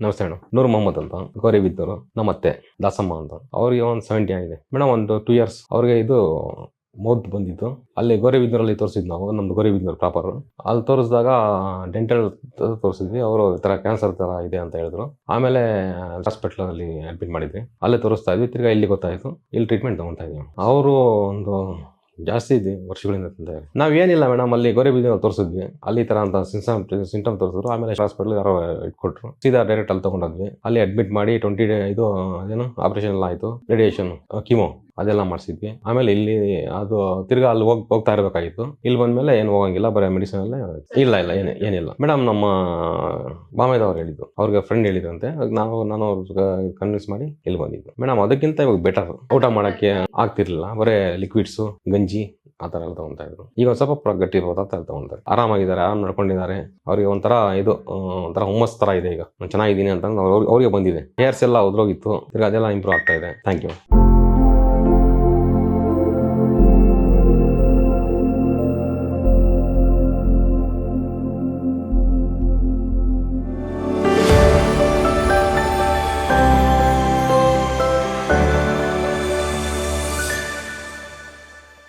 ನಮಸ್ತೆ ಮೇಡಮ್. ನೂರ್ ಮೊಹಮ್ಮದ್ ಅಂತ ಗೌರಿಬಿದ್ದೂರು. ನಮ್ಮ ಅತ್ತೆ ದಾಸಮ್ಮ ಅಂತ. ಅವ್ರಿಗೆ ಒಂದು 70 ಆಗಿದೆ ಮೇಡಮ್. ಒಂದು 2 years ಅವ್ರಿಗೆ ಇದು ಮೌತ್ ಬಂದಿತ್ತು. ಅಲ್ಲಿ ಗೌರಿಬಿದ್ದೂರಲ್ಲಿ ತೋರಿಸಿದ್ ನಾವು. ನಮ್ದು ಗೌರಿಬಿದ್ದೂರು ಪ್ರಾಪರ್. ಅಲ್ಲಿ ತೋರಿಸಿದಾಗ ಡೆಂಟಲ್ ತೋರಿಸಿದ್ವಿ. ಅವರು ಈ ತರ ಕ್ಯಾನ್ಸರ್ ತರ ಇದೆ ಅಂತ ಹೇಳಿದ್ರು. ಆಮೇಲೆ ಹಾಸ್ಪಿಟಲ್ ಅಲ್ಲಿ ಅಡ್ಮಿಟ್ ಮಾಡಿದ್ವಿ. ಅಲ್ಲೇ ತೋರಿಸ್ತಾ ಇದ್ವಿ. ತಿರ್ಗಾ ಇಲ್ಲಿ ಗೊತ್ತಾಯ್ತು. ಇಲ್ಲಿ ಟ್ರೀಟ್ಮೆಂಟ್ ತಗೊಂತಾ ಇದ್ವಿ. ಅವರು ಒಂದು ಜಾಸ್ತಿ ಇದೆ ವರ್ಷಗಳಿಂದ ತಂದೆ. ನಾವೇನಿಲ್ಲ ಮೇಡಮ್, ಅಲ್ಲಿ ಗೌರಿಬಿದ್ದೂರಲ್ಲಿ ತೋರಿಸಿದ್ವಿ. ಅಲ್ಲಿ ಈ ತರ ಅಂತ ಸಿಂಟಮ್ ತೋರಿಸಿದ್ರು. ಆಮೇಲೆ ಹಾಸ್ಪಿಟಲ್ ಯಾರೋ ಇಟ್ಕೊಟ್ರು. ಸೀದಾ ಡೈರೆಕ್ಟ್ ಅಲ್ಲಿ ತಗೊಂಡೋದ್ವಿ. ಅಲ್ಲಿ ಅಡ್ಮಿಟ್ ಮಾಡಿ 20 ಡೇ ಇದು ಏನು ಆಪರೇಷನ್ ಎಲ್ಲ ಆಯ್ತು. ರೇಡಿಯೇಷನ್, ಕೀಮೋ ಅದೆಲ್ಲ ಮಾಡಿಸಿದ್ವಿ. ಆಮೇಲೆ ಇಲ್ಲಿ ಅದು ತಿರ್ಗಾ ಅಲ್ಲಿ ಹೋಗ್ತಾ ಇರಬೇಕಾಗಿತ್ತು. ಇಲ್ಲಿ ಬಂದ್ಮೇಲೆ ಏನು ಹೋಗಂಗಿಲ್ಲ, ಬರೀ ಮೆಡಿಸಿನ್ ಅಲ್ಲೇ. ಇಲ್ಲ ಏನಿಲ್ಲ ಮೇಡಮ್. ನಮ್ಮ ಬಾಮೇದವ್ರು ಹೇಳಿದ್ದು, ಅವ್ರಿಗೆ ಫ್ರೆಂಡ್ ಹೇಳಿದ್ರಂತೆ. ನಾನು ಅವ್ರಿಗೆ ಕನ್ವಿನ್ಸ್ ಮಾಡಿ ಇಲ್ಲಿ ಬಂದಿದ್ದು ಮೇಡಮ್. ಅದಕ್ಕಿಂತ ಇವಾಗ ಬೆಟರ್. ಊಟ ಮಾಡಕ್ಕೆ ಆಗ್ತಿರ್ಲಿಲ್ಲ, ಬರೇ ಲಿಕ್ವಿಡ್ಸು, ಗಂಜಿ ಆ ಥರ ಎಲ್ಲ ತಗೊಂತಾ ಇದ್ರು. ಈಗ ಒಂದು ಸ್ವಲ್ಪ ಗಟ್ಟಿ ಇರ್ಬೋದು ಅಂತ ತಗೊಂತಾರೆ. ಆರಾಮಾಗಿದ್ದಾರೆ, ಆರಾಮ್ ನಡ್ಕೊಂಡಿದ್ದಾರೆ. ಅವ್ರಿಗೆ ಒಂಥರ ಇದು ಒಂಥರ ಹುಮ್ಮಸ್ ತರ ಇದೆ. ಈಗ ನಾನು ಚೆನ್ನಾಗಿದ್ದೀನಿ ಅಂತ ಅವ್ರಿಗೆ ಬಂದಿದೆ. ಹೇರ್ಸ್ ಎಲ್ಲ ಉದ್ರೋಗಿತ್ತು, ತಿರ್ಗಾ ಅದೆಲ್ಲ ಇಂಪ್ರೂವ್ ಆಗ್ತಾ ಇದೆ. Thank you.